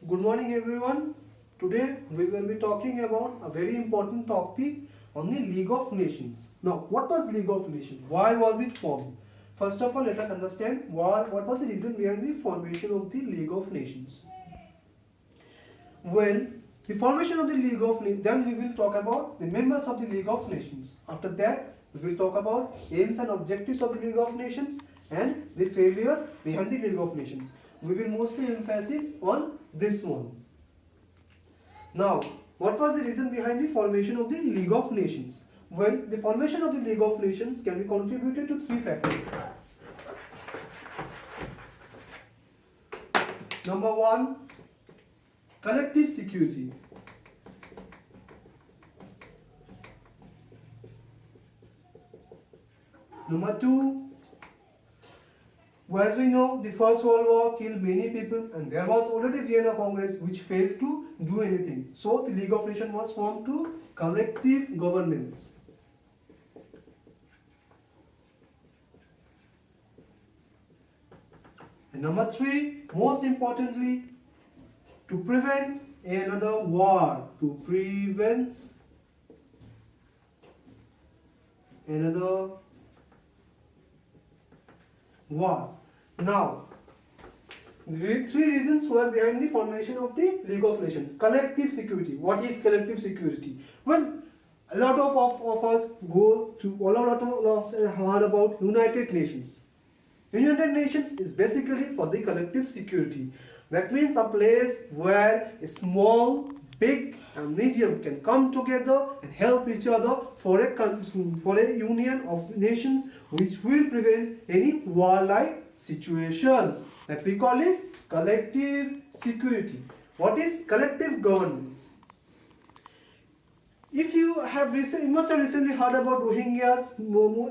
Good morning everyone. Today we will be talking about a very important topic on the League of Nations. Now, what was League of Nations? Why was it formed? First of all, let us understand what was the reason behind the formation of the League of Nations. Well, the formation of the League of Nations, then we will talk about the members of the League of Nations. After that, we will talk about aims and objectives of the League of Nations and the failures behind the League of Nations. We will mostly emphasize on this one. Now, what was the reason behind the formation of the League of Nations? Well, the formation of the League of Nations can be contributed to three factors. Number one, collective security. Number two, as we know, the First World War killed many people and there was already Vienna Congress which failed to do anything. So the League of Nations was formed to collective governance. And number three, most importantly, to prevent another war. To prevent another war. Now, the three reasons were behind the formation of the League of Nations. Collective security. What is collective security? Well, a lot of us go to a lot of us heard about United Nations. United Nations is basically for the collective security. That means a place where a small, big and medium can come together and help each other for a union of nations which will prevent any warlike situations. That we call is collective security. What is collective governance? If you must have recently heard about Rohingyas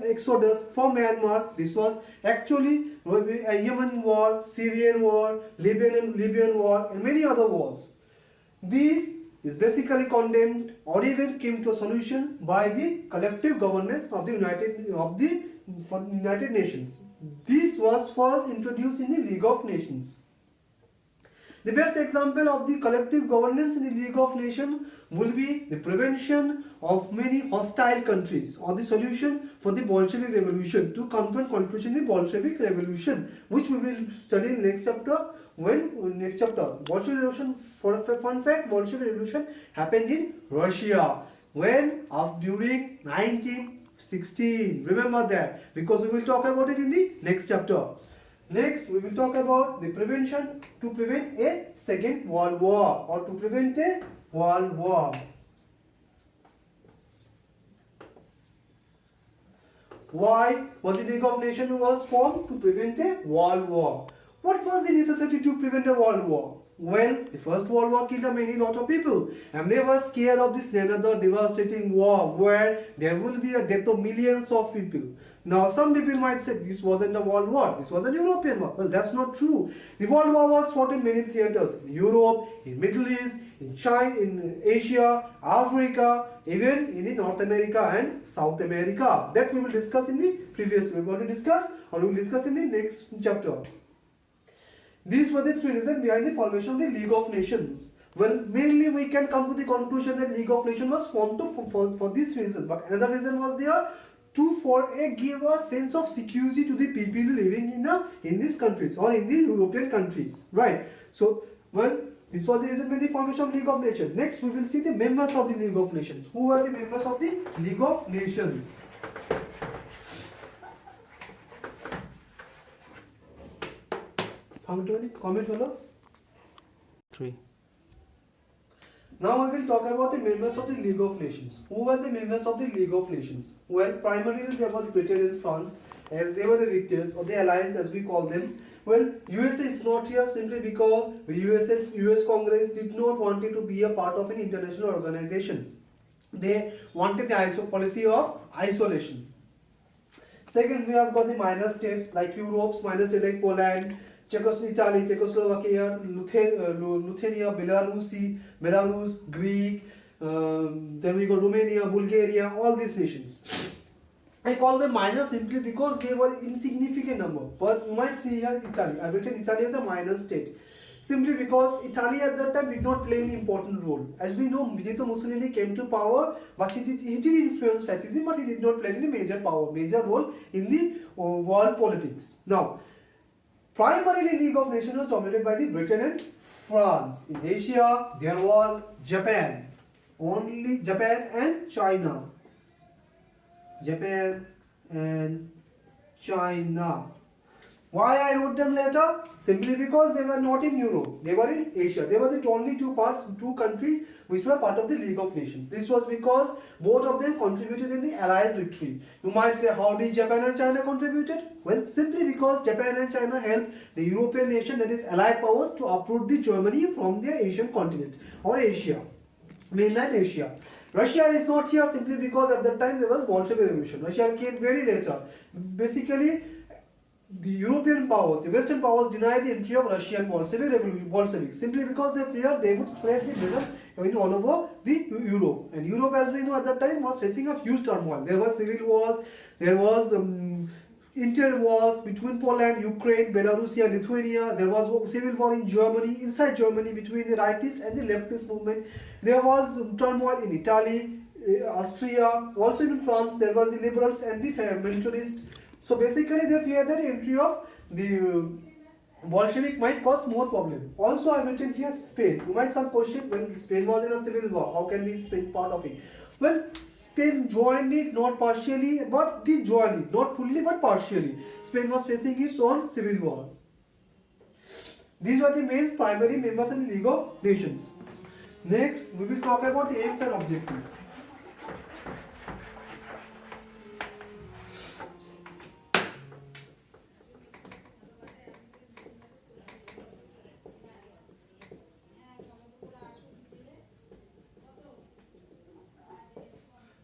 exodus from Myanmar. This was actually a Yemen war, Syrian war, Libyan war, and many other wars. This is basically condemned or even came to a solution by the collective governance of the United Nations. This was first introduced in the League of Nations. The best example of the collective governance in the League of Nations will be the prevention of many hostile countries or the solution for the Bolshevik Revolution, to confront conclusion the Bolshevik Revolution, which we will study in next chapter. Bolshevik Revolution, for a fun fact, Bolshevik Revolution happened in Russia during 1916. Remember that, because we will talk about it in the next chapter. Next, we will talk about the prevention to prevent a second world war or to prevent a world war. Why was the League of Nations was formed? To prevent a world war. What was the necessity to prevent a world war? Well, the First World War killed a lot of people and they were scared of this another devastating war where there will be a death of millions of people. Now, some people might say this wasn't a world war, this was a European war. Well, that's not true. The world war was fought in many theaters, in Europe, in Middle East, in China, in Asia, Africa, even in North America and South America. That we will discuss in the previous, we will discuss in the next chapter. These were the three reasons behind the formation of the League of Nations. Well, mainly we can come to the conclusion that League of Nations was formed for this reason. But another reason was there to give a sense of security to the people living in these countries or in the European countries. Right. So, well, this was the reason behind the formation of League of Nations. Next, we will see the members of the League of Nations. Who were the members of the League of Nations? Comment hello? 3. Now we will talk about the members of the League of Nations. Who were the members of the League of Nations? Well, primarily there was Britain and France, as they were the victors or the allies as we call them. Well, USA is not here simply because the US Congress did not want it to be a part of an international organization. They wanted the policy of isolation. Second, we have got the minor states like Europe's minor states like Poland, Italy, Czechoslovakia, Lithuania, Belarus, Greek, then we got Romania, Bulgaria, all these nations. I call them minor simply because they were insignificant number. But you might see here Italy. I've written Italy as a minor state. simply because Italy at that time did not play any important role. As we know, Benito Mussolini came to power, but he did influence fascism, but he did not play any major role in the world politics. Now, primarily League of Nations was dominated by the Britain and France. In Asia, there was Japan. Only Japan and China. Japan and China. Why I wrote them later? Simply because they were not in Europe. They were in Asia. They were the only two countries which were part of the League of Nations. This was because both of them contributed in the Allies' victory. You might say, how did Japan and China contributed? Well, simply because Japan and China helped the European nation, that is Allied powers, to uproot the Germany from their Asian continent or Asia, mainland Asia. Russia is not here simply because at that time there was Bolshevik Revolution. Russia came very later. Basically, the European powers, the Western powers denied the entry of Russian Bolsheviks simply because they feared they would spread the venom all over the Europe. And Europe, as we know at that time, was facing a huge turmoil. There were civil wars, there was inter-wars between Poland, Ukraine, Belarus, Lithuania. There was civil war in Germany, inside Germany, between the rightist and the leftist movement. There was turmoil in Italy, Austria, also in France. There was the liberals and the militarists. So basically they fear that entry of the Bolshevik might cause more problem. Also I have written here Spain. You might some question, when Spain was in a civil war, how can we Spain part of it? Well, Spain joined it, not partially, but did join it, not fully but partially. Spain was facing its own civil war. These are the main primary members of the League of Nations. Next, we will talk about the aims and objectives.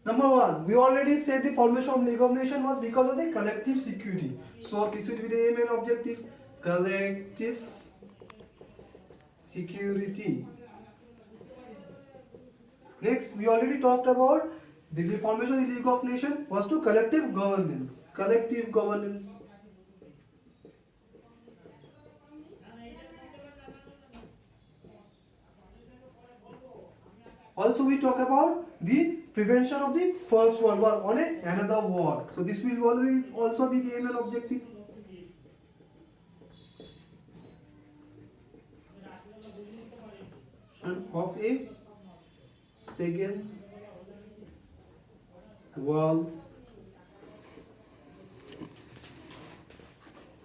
Number one, we already said the formation of League of Nations was because of the collective security. So this will be the aim and objective. Collective security. Next, we already talked about the formation of the League of Nations was to collective governance. Collective governance. Also, we talk about the prevention of the First World War on another war. So this will also be the aim and objective. Of a Second World.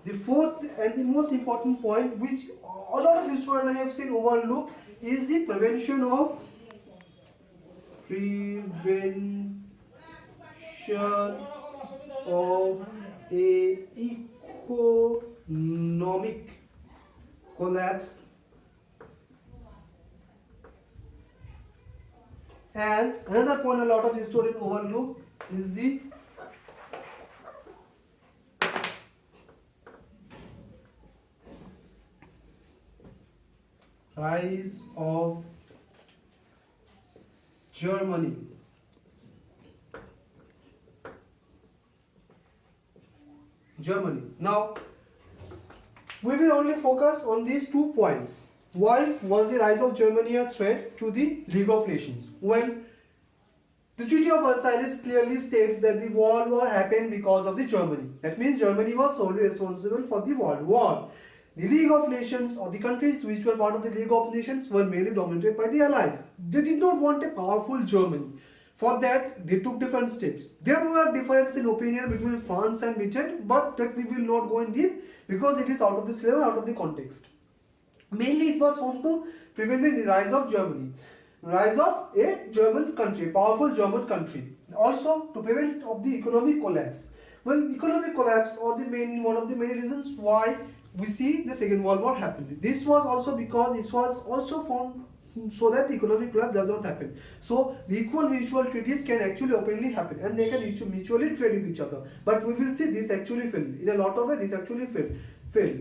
The fourth and the most important point, which a lot of historians have seen overlooked, is the prevention of a economic collapse. And another point a lot of historians overlook is the rise of Germany. Now, we will only focus on these 2 points. Why was the rise of Germany a threat to the League of Nations? Well, the Treaty of Versailles clearly states that the World War happened because of the Germany. That means Germany was solely responsible for the World War. The League of Nations, or the countries which were part of the League of Nations, were mainly dominated by the Allies. They did not want a powerful Germany. For that, they took different steps. There were differences in opinion between France and Britain, but that we will not go in deep because it is out of this level, out of the context. Mainly it was formed to prevent the rise of Germany. Rise of a German country, powerful German country. Also to prevent of the economic collapse. Well, economic collapse or one of the main reasons why we see the Second World War happened. This was also because it was also formed so that the economic collapse does not happen. So the equal mutual treaties can actually openly happen and they can mutually trade with each other. But we will see this actually failed. In a lot of ways this actually failed.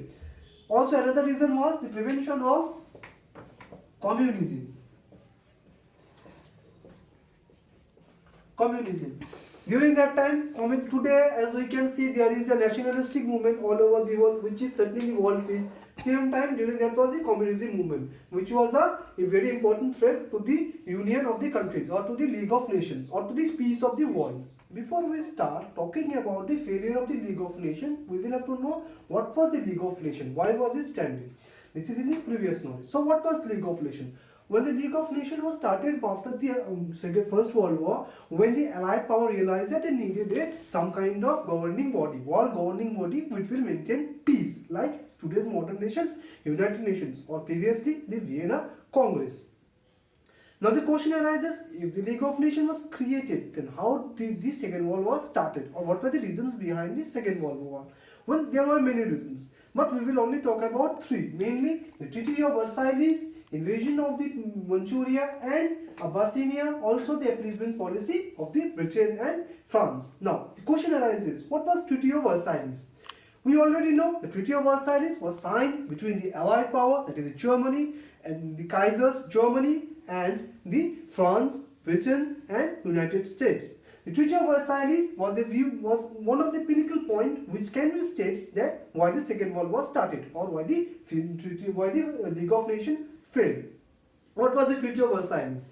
Also another reason was the prevention of communism. During that time, coming today, as we can see, there is a nationalistic movement all over the world, which is threatening the world peace. Same time, during that was the communism movement, which was a very important threat to the union of the countries, or to the League of Nations, or to the peace of the world. Before we start talking about the failure of the League of Nations, we will have to know what was the League of Nations, why was it standing. This is in the previous knowledge. So what was League of Nations? Well, the League of Nations was started after the First World War, when the Allied power realized that they needed some kind of governing body, world governing body, which will maintain peace, like today's modern nations, United Nations, or previously the Vienna Congress. Now the question arises, if the League of Nations was created, then how did the Second World War started, or what were the reasons behind the Second World War? Well, there were many reasons, but we will only talk about three, mainly the Treaty of Versailles, invasion of the Manchuria and Abyssinia, also the appeasement policy of the Britain and France. Now, the question arises, what was Treaty of Versailles? We already know the Treaty of Versailles was signed between the Allied power, that is Germany, and the Kaisers Germany, and the France, Britain, and United States. The Treaty of Versailles was one of the pinnacle point which can be states that why the Second World War started, or why the League of Nations failed. What was the Treaty of Versailles?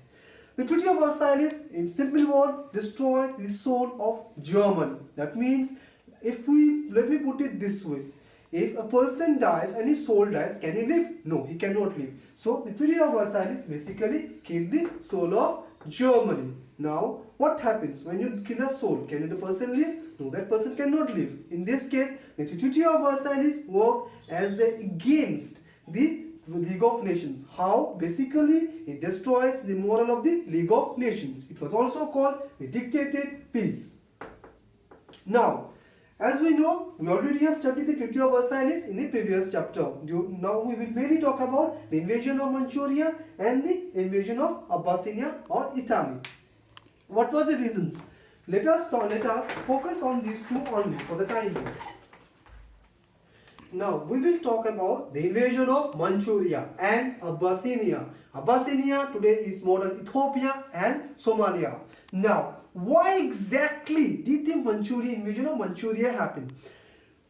The Treaty of Versailles, in simple word, destroyed the soul of Germany. That means, let me put it this way, if a person dies and his soul dies, can he live? No, he cannot live. So the Treaty of Versailles basically killed the soul of Germany. Now, what happens when you kill a soul? Can the person live? No, that person cannot live. In this case, the Treaty of Versailles worked as against the League of Nations. How? Basically, it destroys the moral of the League of Nations. It was also called the dictated peace. Now, as we know, we already have studied the Treaty of Versailles in the previous chapter. Now we will mainly talk about the invasion of Manchuria and the invasion of Abyssinia or Italy. What were the reasons? Let us focus on these two only for the time being. Now we will talk about the invasion of Manchuria and Abyssinia. Abyssinia today is modern Ethiopia and Somalia. Now, why exactly did the invasion of Manchuria happen?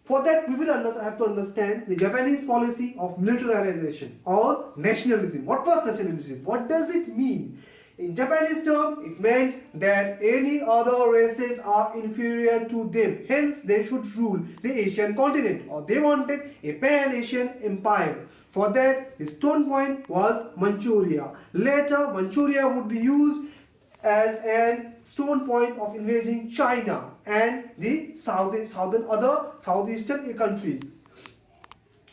For that, we will have to understand the Japanese policy of militarization or nationalism. What was nationalism? What does it mean? In Japanese term, it meant that any other races are inferior to them. Hence, they should rule the Asian continent, or they wanted a pan-Asian empire. For that, the stone point was Manchuria. Later, Manchuria would be used as a stone point of invading China and the southeastern countries.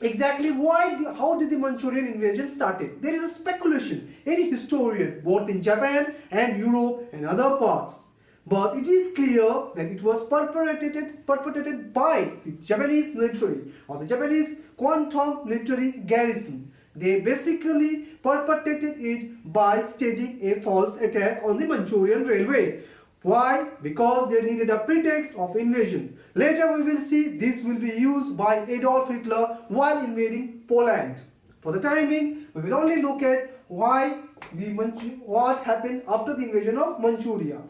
Exactly how did the Manchurian invasion started? There is a speculation. Any historian, both in Japan and Europe and other parts. But it is clear that it was perpetrated by the Japanese military, or the Japanese Kwantung military garrison. They basically perpetrated it by staging a false attack on the Manchurian railway. Why? Because they needed a pretext of invasion. Later we will see this will be used by Adolf Hitler while invading Poland. For the time being, we will only look at what happened after the invasion of Manchuria.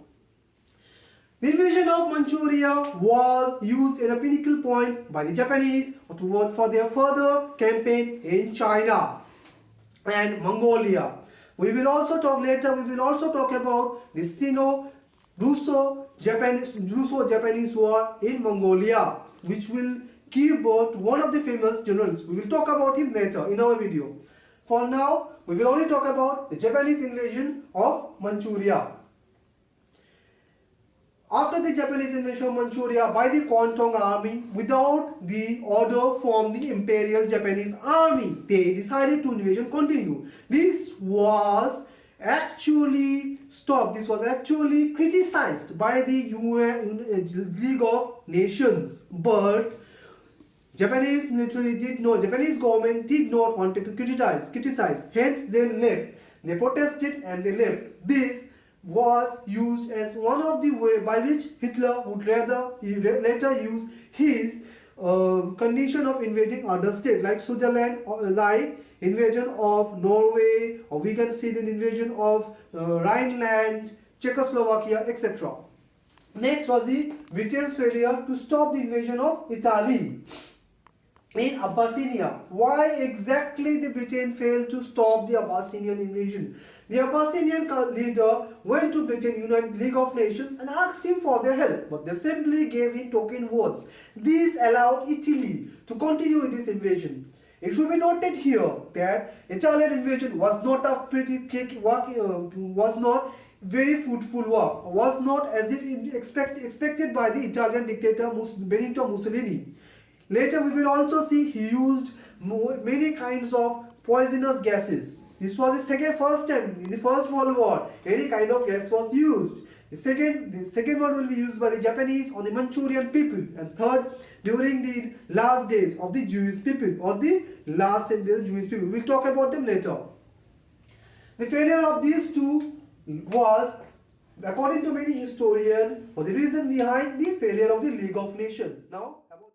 The invasion of Manchuria was used as a pinnacle point by the Japanese for their further campaign in China and Mongolia. We will also talk about the Russo-Japanese War in Mongolia, which will give birth to one of the famous generals. We will talk about him later in our video. For now, we will only talk about the Japanese invasion of Manchuria. After the Japanese invasion of Manchuria by the Kwantung army, without the order from the Imperial Japanese Army, they decided to invasion continue. This was actually stopped. This was actually criticized by the League of Nations, but Japanese government did not want to criticize. Hence, they left. They protested and they left. This was used as one of the way by which Hitler would later use his condition of invading other states like Switzerland, like invasion of Norway, or we can see the invasion of Rhineland, Czechoslovakia, etc. Next was the Britain's failure to stop the invasion of Italy in Abyssinia. Why exactly the Britain failed to stop the Abyssinian invasion? The Abyssinian leader went to Britain United League of Nations and asked him for their help, but they simply gave him token words. This allowed Italy to continue in this invasion. It should be noted here that Italian invasion was not a was not very fruitful work, was not as if expected by the Italian dictator Benito Mussolini. Later we will also see he used many kinds of poisonous gases. This was the first time in the First World War any kind of gas was used. The second one will be used by the Japanese on the Manchurian people, and third during the last days of the Jewish people or the last century Jewish people. We'll talk about them later. The failure of these two was, according to many historians, was the reason behind the failure of the League of Nations. Now about